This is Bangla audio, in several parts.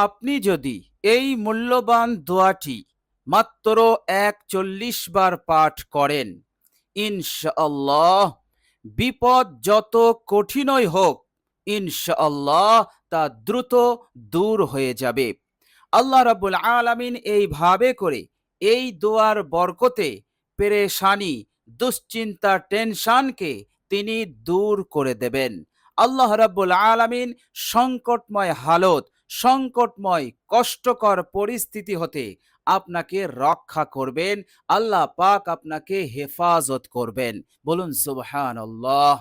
আপনি যদি এই মূল্যবান দোয়াটি মাত্র ৪১ বার পাঠ করেন, ইনশাআল্লাহ বিপদ যত কঠিনই হোক, ইনশাআল্লাহ তা দ্রুত দূর হয়ে যাবে। আল্লাহ রাব্বুল আলামিন এইভাবে করে এই দোয়ার বরকতে পেরেশানি, দুশ্চিন্তা, টেনশনকে তিনি দূর করে দেবেন। আল্লাহ রাব্বুল আলামিন সংকটময় হালত, সংকটময় কষ্টকর পরিস্থিতি হতে আপনাকে রক্ষা করবেন। আল্লাহ পাক আপনাকে হেফাজত করবেন। বলুন সুবহানাল্লাহ।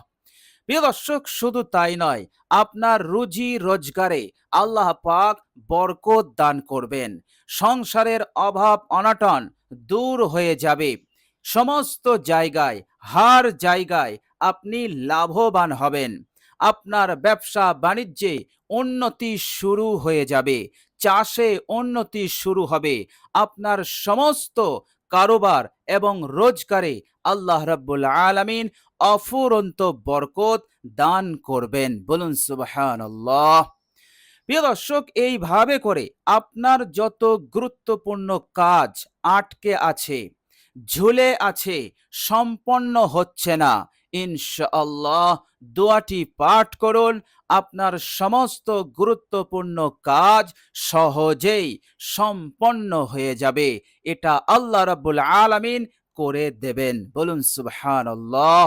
প্রিয় দর্শক, শুধু তাই নয়, আপনার রুজি রোজগারে আল্লাহ পাক বরকত দান করবেন। সংসারের অভাব অনটন দূর হয়ে যাবে। সমস্ত জায়গায়, হার জায়গায় আপনি লাভবান হবেন। আপনার ব্যবসা বাণিজ্যে উন্নতি শুরু হয়ে যাবে। চাষে উন্নতি শুরু হবে। আপনার সমস্ত কারোবার এবং রোজগারে আল্লাহ রাব্বুল আলামিন অফুরন্ত বরকত দান করবেন। বলুন সুবহানাল্লাহ। প্রিয় দর্শক, এইভাবে করে আপনার যত গুরুত্বপূর্ণ কাজ আটকে আছে, ঝুলে আছে, সম্পন্ন হচ্ছে না, ইনশাআল্লাহ দোয়াটি পাঠ করুন। আপনার সমস্ত গুরুত্বপূর্ণ কাজ সহজেই সম্পন্ন হয়ে যাবে। এটা আল্লাহ রাব্বুল আলামিন করে দেবেন। বলুন সুবহানাল্লাহ।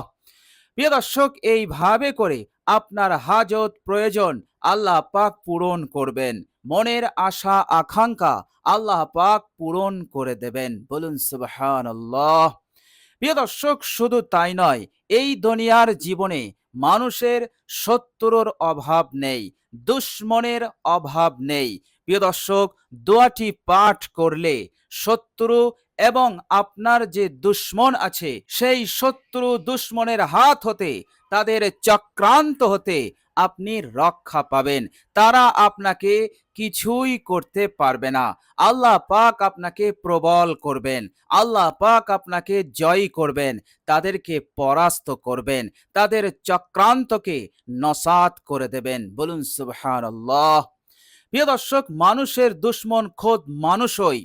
প্রিয় দর্শক, এইভাবে করে আপনার হাজত প্রয়োজন আল্লাহ পাক পূরণ করবেন। মনের আশা আকাঙ্ক্ষা আল্লাহ পাক পূরণ করে দেবেন। বলুন সুবহানাল্লাহ। প্রিয় দর্শক, শুধু তাই নয়, এই দুনিয়ার জীবনে মানুষের শত্রুর অভাব নেই, দুশ্মনের অভাব নেই। প্রিয় দর্শক, দোয়াটি পাঠ করলে শত্রু এবং আপনার যে দুশ্মন আছে, সেই শত্রু দুশ্মনের হাত হতে, তাদের চক্রান্ত হতে আপনি রক্ষা পাবেন। তারা আপনাকে কিছুই করতে পারবে না। আল্লাহ পাক আপনাকে প্রবল করবেন। আল্লাহ পাক আপনাকে জয়ী করবেন। তাদেরকে পরাস্ত করবেন। তাদের চক্রান্তকে নসাত করে দেবেন। বলুন সুবহানাল্লাহ। প্রিয় দর্শক, মানুষের দুশ্মন খোদ মানুষই,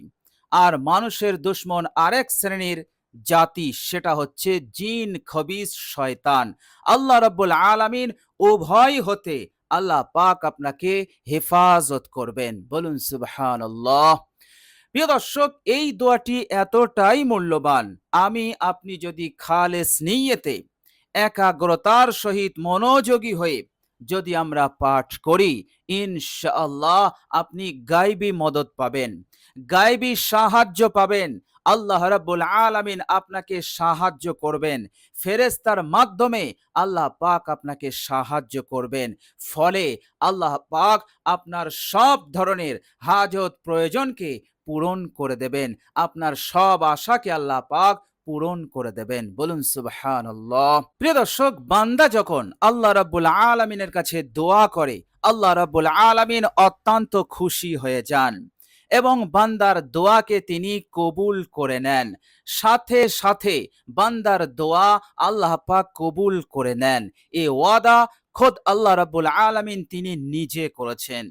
আর মানুষের দুশ্মন আরেক শ্রেণীর জাতি, সেটা হচ্ছে জিন, খবিস, শয়তান। আল্লাহ রাব্বুল আলামিন উভয় হতে আল্লাহ পাক আপনাকে হেফাজত করবেন। বলুন সুবহানাল্লাহ। প্রিয় দর্শক, এই দোয়াটি এতটাই মূল্যবান, আমি আপনি যদি খালেস নিয়তে, একাগ্রতার সহিত মনোযোগী হয়ে যদি আমরা পাঠ করি, ইনশাআল্লাহ আপনি গায়বী মদত পাবেন, গায়বী সাহায্য পাবেন। আল্লাহ রাব্বুল আলামিন আপনাকে সাহায্য করবেন। ফেরেশতার মাধ্যমে আল্লাহ পাক আপনাকে সাহায্য করবেন। ফলে আল্লাহ পাক আপনার সব ধরনের হাজত প্রয়োজনকে পূরণ করে দেবেন। আপনার সব আশাকে আল্লাহ পাক পূরণ করে দেবেন। বলুন সুবহানাল্লাহ। প্রিয় দর্শক, বান্দা যখন আল্লাহ রাব্বুল আলামিনের কাছে দোয়া করে, আল্লাহ রাব্বুল আলামিন অত্যন্ত খুশি হয়ে যান এবং বান্দার দোয়াকে তিনি কবুল করে নেন। সাথে সাথে বান্দার দোয়া আল্লাহ পাক কবুল করে নেন। এই ওয়াদা খোদ আল্লাহ রাব্বুল আলামিন তিনি নিজে করেছেন।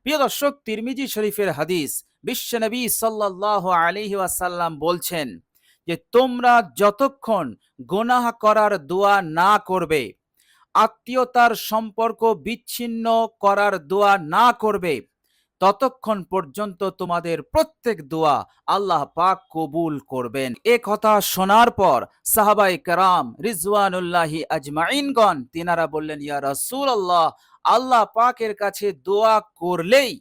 প্রিয় দর্শক, তিরমিজি শরীফের হাদিস, বিশ্বনবী সাল্লাল্লাহু আলাইহি ওয়াসাল্লাম বলছেন যে তোমরা যতক্ষণ গুনাহ করার দোয়া না করবে, আত্মীয়তার সম্পর্ক বিচ্ছিন্ন করার দোয়া না করবে, ততক্ষণ পর্যন্ত তোমাদের প্রত্যেক দোয়া আল্লাহ পাক কবুল করবেন। এ কথা শোনার পর সাহাবায়ে কেরাম রিজওয়ানুল্লাহি আজমাইনগণ তিনারা বললেন, ইয়া রাসূলুল্লাহ, আল্লাহ পাকের কাছে দোয়া করলেই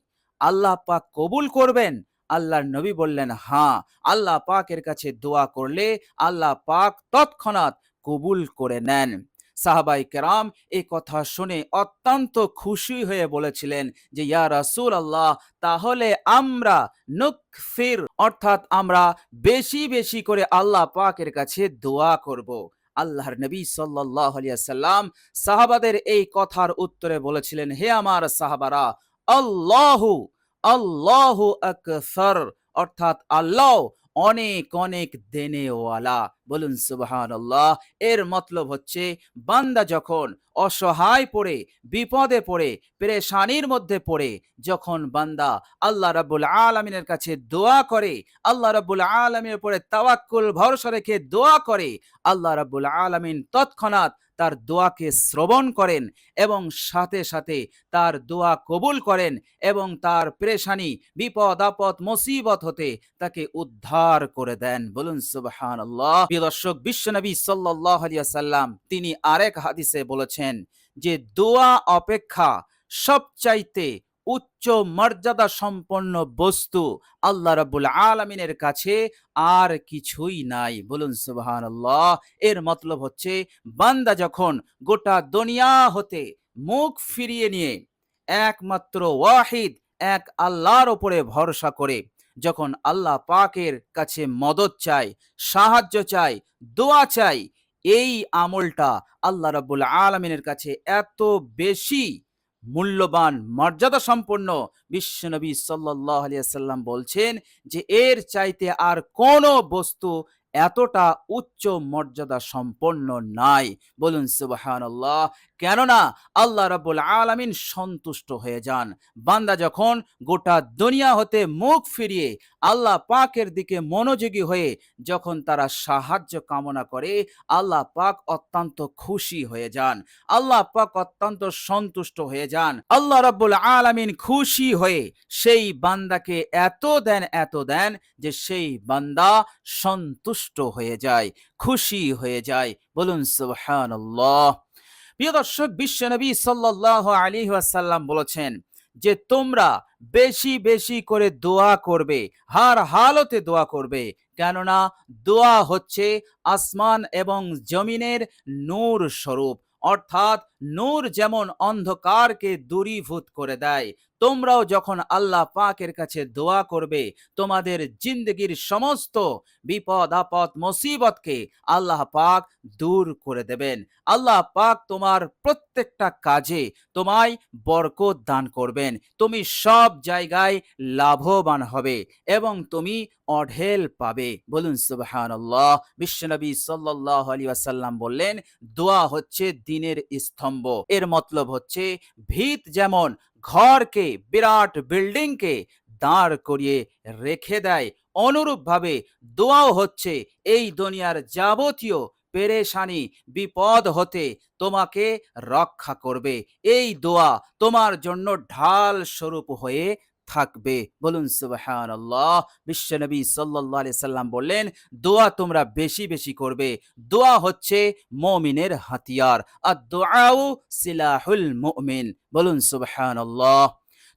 আল্লাহ পাক কবুল করবেন? আল্লাহর নবী বললেন, হ্যাঁ, আল্লাহ পাকের কাছে দোয়া করলে আল্লাহ পাক তৎক্ষণাৎ কবুল করে নেন। সাহাবাই কেরাম এই কথা শুনে অত্যন্ত খুশি হয়ে বলেছিলেন যে ইয়া রাসূলুল্লাহ, তাহলে আমরা নুকফির, অর্থাৎ আমরা বেশি বেশি করে আল্লাহ পাকের কাছে দোয়া করব। আল্লাহর নবী সাল্লাল্লাহু আলাইহি ওয়াসাল্লাম সাহাবাদের এই কথার উত্তরে বলেছিলেন, হে আমার সাহাবারা, আল্লাহু আল্লাহু আকবার, অর্থাৎ আল্লাহ অনেক অনেক দেনেওয়ালা। বলুন সুবহানাল্লাহ। এর মতলব হচ্ছে বান্দা যখন অসহায় পড়ে, বিপদে পড়ে, পেরেশানির মধ্যে পড়ে, যখন বান্দা আল্লাহ রাব্বুল আলামিনের কাছে দোয়া করে, আল্লাহ রাব্বুল আলামিনের উপরে তাওয়াক্কুল ভরসা রেখে দোয়া করে, আল্লাহ রাব্বুল আলামিন তৎক্ষণাৎ তার দোয়াকে শ্রবণ করেন এবং সাথে সাথে তার দোয়া কবুল করেন এবং তার পেরেশানি, বিপদ আপদ মুসিবত হতে তাকে উদ্ধার করে দেন। বলুন সুবহানাল্লাহ। প্রিয় দর্শক, বিশ্বনবী সাল্লাল্লাহু আলাইহি ওয়াসাল্লাম তিনি আরেক হাদিসে বলেছেন যে দোয়া অপেক্ষা সবচাইতে উচ্চ মর্যাদা সম্পন্ন বস্তু আল্লাহ রাব্বুল আলামিনের কাছে আর কিছুই নাই। বলুন সুবহানাল্লাহ। এর মতলব হচ্ছে বান্দা যখন গোটা দুনিয়া হতে মুখ ফিরিয়ে নিয়ে একমাত্র ওয়াহিদ এক আল্লাহর উপরে ভরসা করে যখন আল্লাহ পাকের কাছে মদদ চায়, সাহায্য চায়, দোয়া চায়, এই আমলটা আল্লাহ রাব্বুল আলামিনের কাছে এত বেশি মূল্যবান, মর্যাদা সম্পন্ন, বিশ্বনবী সাল্লাল্লাহু আলাইহি ওয়াসাল্লাম বলছেন যে এর চাইতে আর কোনো বস্তু এতটা উচ্চ মর্যাদা সম্পন্ন নাই। বলুন সুবহানাল্লাহ। কেননা আল্লাহ রাব্বুল আলামিন সন্তুষ্ট হয়ে যান বান্দা যখন গোটা দুনিয়া হতে মুখ ফিরিয়ে আল্লাহ পাকের দিকে মনোযোগী হয়ে যখন তারা সাহায্য কামনা করে, আল্লাহ পাক অত্যন্ত খুশি হয়ে যান, আল্লাহ পাক অত্যন্ত সন্তুষ্ট হয়ে যান। আল্লাহ রাব্বুল আলামিন খুশি হয়ে সেই বান্দাকে এত দেন যে সেই বান্দা সন্তুষ্ট হয়ে যায়, খুশি হয়ে যায়। বলুন সুবহানাল্লাহ। প্রিয় দর্শক, বিশ্বনবী সাল্লাল্লাহু আলাইহি ওয়াসাল্লাম বলেছেন যে তোমরা বেশি বেশি করে দোয়া করবে, হার হালতে দোয়া করবে, কেননা দোয়া হচ্ছে আসমান এবং জমিনের নূর স্বরূপ। অর্থাৎ নূর যেমন অন্ধকারকে দূরীভূত করে দেয়, তোমরাও যখন আল্লাহ পাকের কাছে দোয়া করবে তোমাদের জিন্দগির সমস্ত বিপদ আপদ মুসিবতকে আল্লাহ পাক দূর করে দেবেন। আল্লাহ পাক তোমার প্রত্যেকটা কাজে তোমায় বরকত দান করবেন, তুমি সব জায়গায় লাভবান হবে এবং তুমি অঢেল পাবে। বলুন সুবহানাল্লাহ। বিশ্বনবী সাল্লাল্লাহু আলাইহি ওয়াসাল্লাম বললেন দোয়া হচ্ছে দ্বীনের স্তম্ভ। এর মতলব হচ্ছে ভিত যেমন ঘরকে, বিরাট বিল্ডিংকে দাঁড় করিয়ে রেখে দেয়, অনুরূপভাবে দোয়াও হচ্ছে এই দুনিয়ার যাবতীয় পেরেশানি, বিপদ হতে তোমাকে রক্ষা করবে। এই দোয়া তোমার জন্য ঢাল স্বরূপ হয়ে থাকবে। বলুন সুবহানাল্লাহ। বিশ্বনবী সাল্লাল্লাহু আলাইহি সাল্লাম বললেন দোয়া তোমরা বেশি বেশি করবে। দোয়া হচ্ছে মুমিনের হাতিয়ার। আদ-দুআউ সিলাহুল মুমিন। বলুন সুবহানাল্লাহ।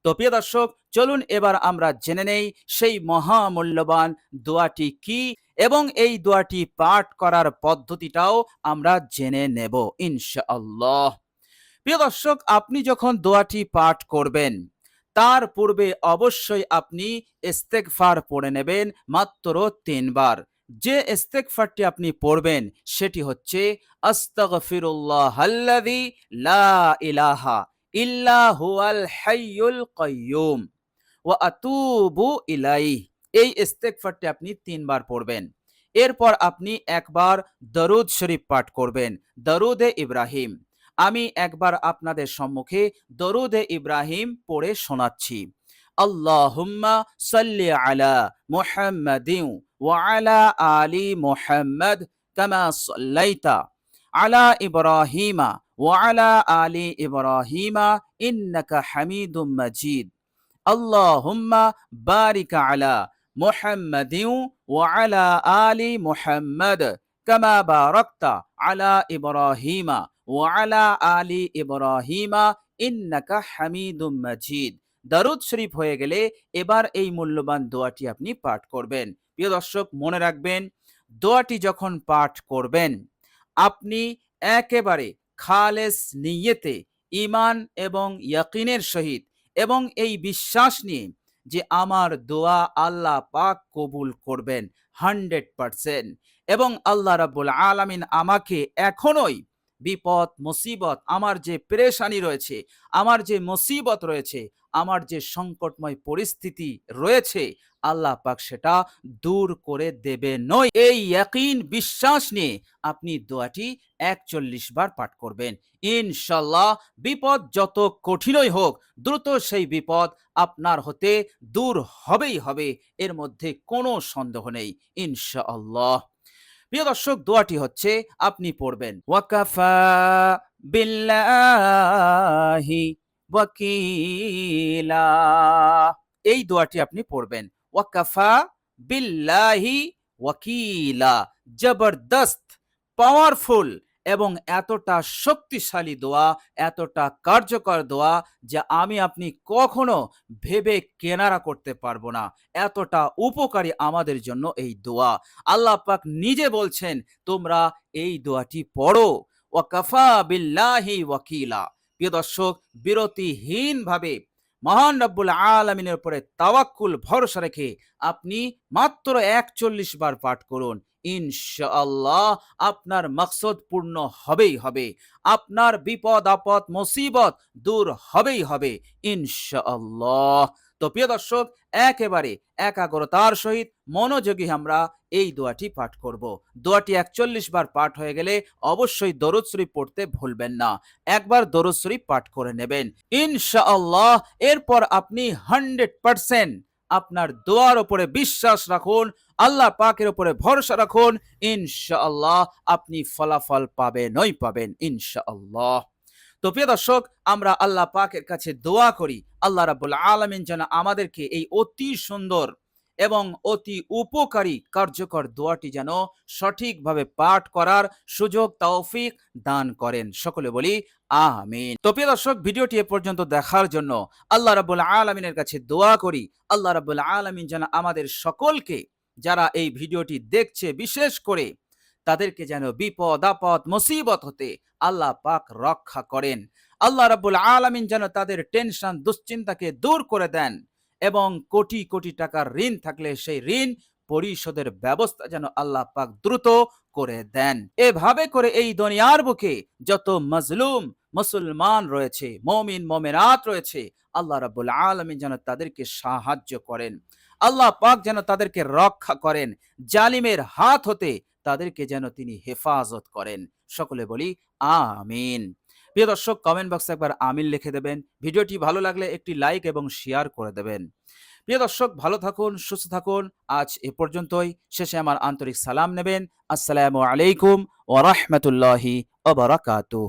তো প্রিয় দর্শক, চলুন এবার আমরা জেনে নেই সেই মহামূল্যবান দোয়াটি কি এবং এই দোয়াটি পাঠ করার পদ্ধতিটাও আমরা জেনে নেব ইনশাআল্লাহ। প্রিয় দর্শক, আপনি যখন দোয়াটি পাঠ করবেন তার পূর্বে অবশ্যই আপনি ইস্তেগফার পড়ে নেবেন মাত্র ৩ বার। যে ইস্তেগফারটি আপনি পড়বেন সেটি হচ্ছে আস্তাগফিরুল্লাহাল্লাযী লা ইলাহা ইল্লা হুয়াল হাইয়ুল কাইয়্যুম ওয়া আতুবু ইলাইহি। এই ইস্তেগফারটি আপনি ৩ বার পড়বেন। এরপর আপনি একবার দরুদ শরীফ পাঠ করবেন, দরুদে ইব্রাহিম। আমি একবার আপনাদের সম্মুখে দরুদে ইব্রাহিম পড়ে শোনাচ্ছি। আল্লাহুম্মা সাল্লি আলা মুহাম্মাদিন ওয়া আলা আলি মুহাম্মাদ কামা সাল্লাইতা আলা ইব্রাহিমা ওয়া আলা আলি ইব্রাহিমা ইন্নাকা হামিদুম মাজিদ। আল্লাহুম্মা বারিক আলা মুহাম্মাদিন ওয়া আলা আলি মুহাম্মাদ কামা বারাকতা আলা ইব্রাহিমা ওয়া আলা আলি ইব্রাহিমা ইন্নাকা হামিদুম মাজিদ। দরুদ শরীফ হয়ে গেলে এবার এই মূল্যবান দোয়াটি আপনি পাঠ করবেন। প্রিয় দর্শক, মনে রাখবেন দোয়াটি যখন পাঠ করবেন আপনি একেবারে খালেস নিয়তে, ঈমান এবং ইয়াকিনের সহিত এবং এই বিশ্বাস নিয়ে যে আমার দোয়া আল্লাহ পাক কবুল করবেন 100% এবং আল্লাহ রাব্বুল আলামিন আমাকে এখনোই বিপদ মুসিবত, আমার যে পেরেশানি রয়েছে, আমার যে মুসিবত রয়েছে, আমার যে সংকটময় পরিস্থিতি রয়েছে, আল্লাহ পাক সেটা দূর করে দেবেনই। এই ইয়াকিন বিশ্বাস নিয়ে আপনি দোয়াটি ৪১ বার পাঠ করবেন। ইনশাআল্লাহ বিপদ যত কঠিনই হোক, দ্রুত সেই বিপদ আপনার হতে দূর হবেই হবে, এর মধ্যে কোনো সন্দেহ নেই ইনশাআল্লাহ। প্রিয় দর্শক, দোয়াটি হচ্ছে, আপনি পড়বেন ওয়াকাফা বিল্লাহি ওয়াকিলা। এই দোয়াটি আপনি পড়বেন, ওয়াকাফা বিল্লাহি ওয়াকিলা। জবরদস্ত, পাওয়ারফুল এবং এতটা শক্তিশালী দোয়া, এতটা কার্যকর দোয়া যে আমি আপনি কখনো ভেবে কেনারা করতে পারবো না। এতটা উপকারী আমাদের জন্য এই দোয়া। আল্লাহ পাক নিজে বলছেন, তোমরা এই দোয়াটি পড়ো। ওয়াকাফা বিল্লাহি ওয়াকিলা। প্রিয় দর্শক, বিরতিহীন ভাবে মহান রব্বুল আলামিনের উপরে তাওয়াক্কুল ভরসা রেখে আপনি মাত্র ৪১ বার পাঠ করুন। ইনশাআল্লাহ আপনার মাকসদ পূর্ণ হবেই হবে, আপনার বিপদ আপদ মুসিবত দূর হবেই হবে ইনশাআল্লাহ। তো প্রিয় দর্শক, একেবারে একাগ্রতার সহিত মনোযোগী আমরা এই দোয়াটি পাঠ করব। দোয়াটি ৪১ বার পাঠ হয়ে গেলে অবশ্যই দরুদ শরীফ পড়তে ভুলবেন না। একবার দরুদ শরীফ পাঠ করে নেবেন ইনশাআল্লাহ। এরপর আপনি 100% আপনার দোয়ার উপরে বিশ্বাস রাখুন, আল্লাহ পাকের উপরে ভরসা রাখুন, ইনশাআল্লাহ আপনি ফলাফল পাবেনই পাবেন ইনশাআল্লাহ। তো প্রিয় দর্শক, আমরা আল্লাহ পাকের কাছে দোয়া করি, আল্লাহ রাব্বুল আলামিন যেন আমাদেরকে এই অতি সুন্দর এবং অতি উপকারী কার্যকর দোয়াটি যেন সঠিকভাবে পাঠ করার সুযোগ তৌফিক দান করেন। সকলে বলি আমিন। তো প্রিয় দর্শক, ভিডিওটি এ পর্যন্ত দেখার জন্য আল্লাহ রাব্বুল আলামিনের কাছে দোয়া করি, আল্লাহ রাব্বুল আলামিন যেন আমাদের সকলকে, যারা এই ভিডিওটি দেখছে বিশেষ করে, তাদেরকে যেন বিপদ আপদ মুসিবত হতে আল্লাহ পাক রক্ষা করেন। আল্লাহ রাব্বুল আলামিন যেন তাদের টেনশন দুশ্চিন্তাকে দূর করে দেন এবং কোটি কোটি টাকার ঋণ থাকলে সেই ঋণ পরিশোধের ব্যবস্থা যেন আল্লাহ পাক দ্রুত করে দেন। এভাবে করে এই দুনিয়ার বুকে যত মাজলুম মুসলমান রয়েছে, মুমিন মুমিনাত রয়েছে, আল্লাহ রাব্বুল আলামিন যেন তাদেরকে সাহায্য করেন, আল্লাহ পাক যেন তাদেরকে রক্ষা করেন, জালিমের হাত হতে তাদেরকে যেন তিনি হেফাজত করেন। সকলে বলি আমিন। প্রিয় দর্শক, কমেন্ট বক্সে একবার আমিন লিখে দেবেন। ভিডিওটি ভালো লাগলে একটি লাইক এবং শেয়ার করে দেবেন। প্রিয় দর্শক, ভালো থাকুন, সুস্থ থাকুন। আজ এ পর্যন্তই। শেষে আমার আন্তরিক সালাম নেবেন। আসসালামু আলাইকুম ওয়া রাহমাতুল্লাহি ওয়া বারাকাতুহু।